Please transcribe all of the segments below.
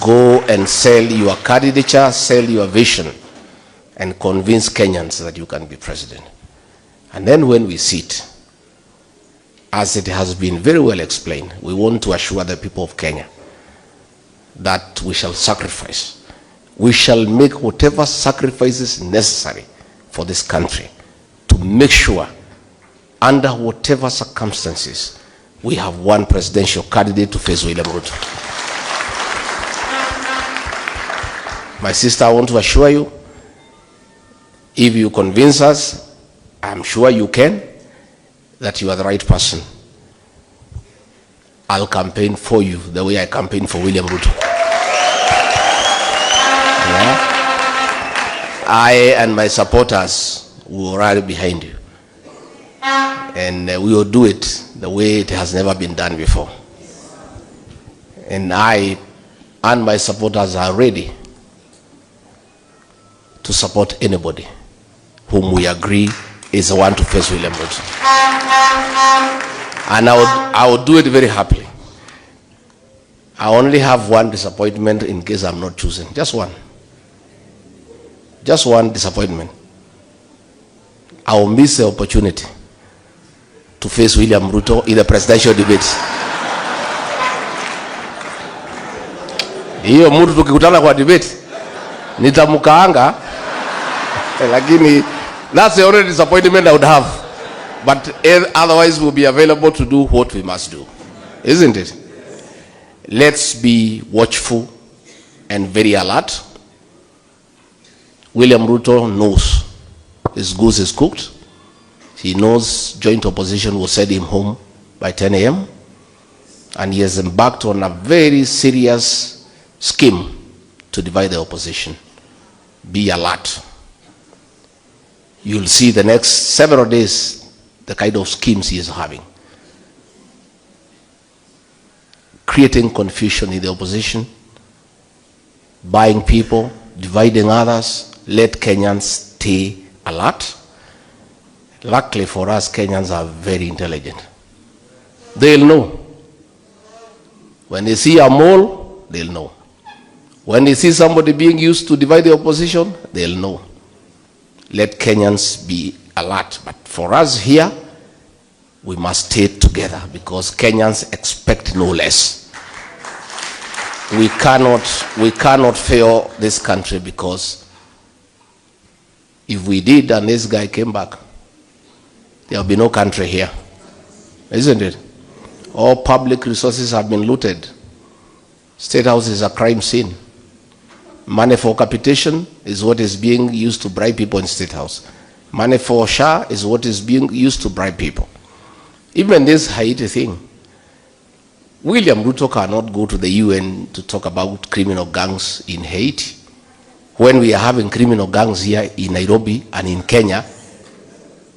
Go and sell your candidature, sell your vision, and convince Kenyans that you can be president. And then when we sit, as it has been very well explained, we want to assure the people of Kenya that we shall sacrifice. We shall make whatever sacrifices necessary for this country to make sure, under whatever circumstances, we have one presidential candidate to face William Ruto. My sister, I want to assure you, if you convince us, I'm sure you can, that you are the right person. I'll campaign for you the way I campaigned for William Ruto. Yeah? I and my supporters will rally behind you. And we will do it the way it has never been done before. And I and my supporters are ready to support anybody whom we agree is the one to face William Ruto. And I would do it very happily. I only have one disappointment in case I'm not chosen. Just one. Just one disappointment. I will miss the opportunity to face William Ruto in the presidential debates. Hiyo mtu tukikutana kwa debate nitamkaanga, lakini that's the only disappointment I would have. But otherwise we'll be available to do what we must do. Isn't it? Let's be watchful and very alert. William Ruto knows his goose is cooked. He knows joint opposition will send him home by 10 a.m. And he has embarked on a very serious scheme to divide the opposition. Be alert. You'll see the next several days the kind of schemes he is having. Creating confusion in the opposition, buying people, dividing others. Let Kenyans stay alert. Luckily for us, Kenyans are very intelligent. They'll know. When they see a mole, they'll know. When they see somebody being used to divide the opposition, they'll know. Let Kenyans be alert. But for us here, we must stay together because Kenyans expect no less. We cannot fail this country, because if we did and this guy came back, there will be no country here. Isn't it? All public resources have been looted. State House is a crime scene. Money for capitation is what is being used to bribe people in State House. Money for SHA is what is being used to bribe people. Even this Haiti thing, William Ruto cannot go to the UN to talk about criminal gangs in Haiti when we are having criminal gangs here in Nairobi and in Kenya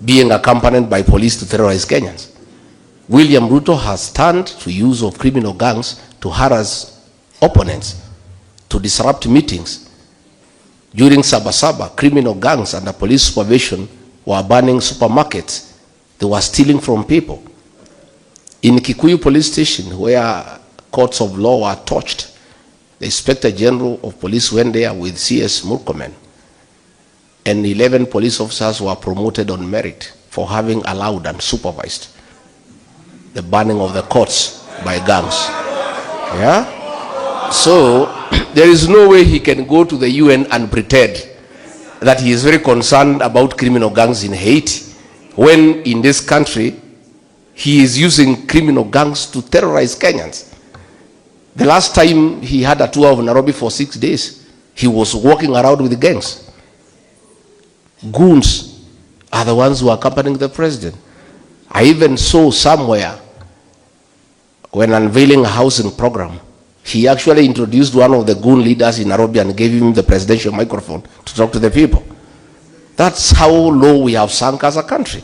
being accompanied by police to terrorize Kenyans. William Ruto has turned to use of criminal gangs to harass opponents, to disrupt meetings. During Sabasaba, criminal gangs under police supervision were burning supermarkets. They were stealing from people. In Kikuyu police station, where courts of law were torched, the Inspector General of Police went there with CS Murkomen, and 11 police officers were promoted on merit for having allowed and supervised the burning of the courts by gangs. Yeah? So there is no way he can go to the UN and pretend that he is very concerned about criminal gangs in Haiti, when in this country he is using criminal gangs to terrorize Kenyans. The last time he had a tour of Nairobi for 6 days, he was walking around with gangs. Goons are the ones who are accompanying the president. I even saw somewhere, when unveiling a housing program, he actually introduced one of the goon leaders in Nairobi and gave him the presidential microphone to talk to the people. That's how low we have sunk as a country.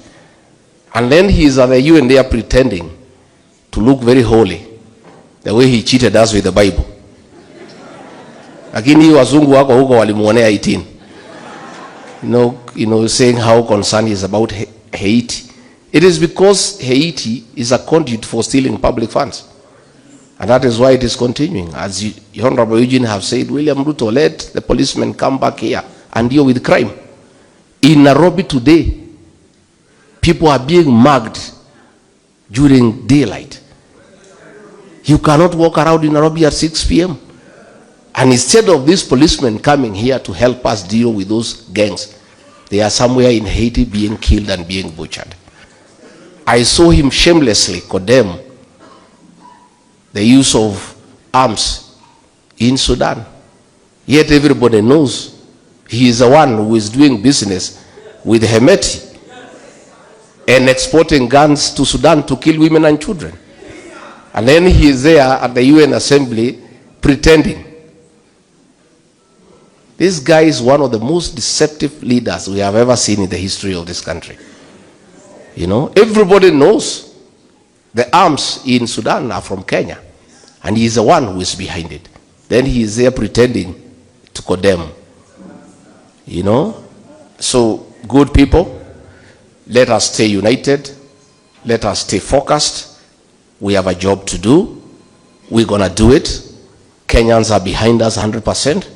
And then he is at the UN there pretending to look very holy, the way he cheated us with the Bible. Lakini wazungu wako huko walimuonea 18. Saying how concerned he is about Haiti. It is because Haiti is a conduit for stealing public funds. And that is why it is continuing. As Honorable Eugene have said, William Ruto, let the policemen come back here and deal with crime. In Nairobi today, people are being mugged during daylight. You cannot walk around in Nairobi at 6 p.m. And instead of these policemen coming here to help us deal with those gangs, they are somewhere in Haiti being killed and being butchered. I saw him shamelessly condemn the use of arms in Sudan. Yet everybody knows he is the one who is doing business with Hemeti and exporting guns to Sudan to kill women and children. And then he is there at the UN Assembly pretending. This guy is one of the most deceptive leaders we have ever seen in the history of this country. You know, everybody knows the arms in Sudan are from Kenya, and he is the one who is behind it. Then he is there pretending to condemn. You know, so good people, let us stay united, let us stay focused. We have a job to do. We're gonna do it. Kenyans are behind us 100%.